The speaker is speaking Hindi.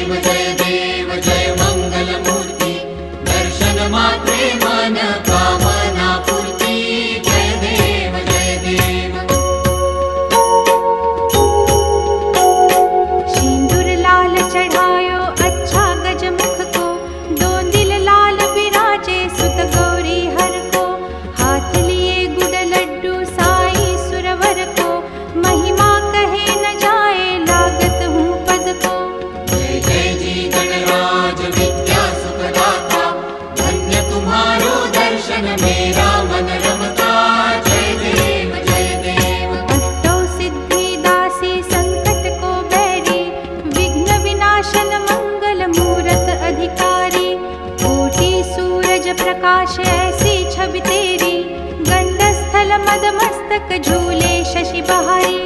जय देव जय मंगल मूर्ति दर्शन मात्रे मन कामना पूर्ति जय देव जय देव। सिंदूर लाल चढ़ायो अच्छा गजमुख को, दो दिल लाल बिराजे सुत गौरी हर को, हाथ लिए गुड़ लड्डू साई सुरवर को, महिमा कहे न जाए लागत हूँ पद को। जय जय जी गणराज विद्या सुखदाता धन्य तुम्हारो दर्शन मेरा मन रमता जय देव जय देव। अष्टौ सिद्धि दासी संकट को बैरी, विघ्न विनाशन मंगल मूरत अधिकारी, कोटि सूरज प्रकाश ऐसी छवि तेरी, गंड स्थल मद मस्तक झूले शशि बहारी।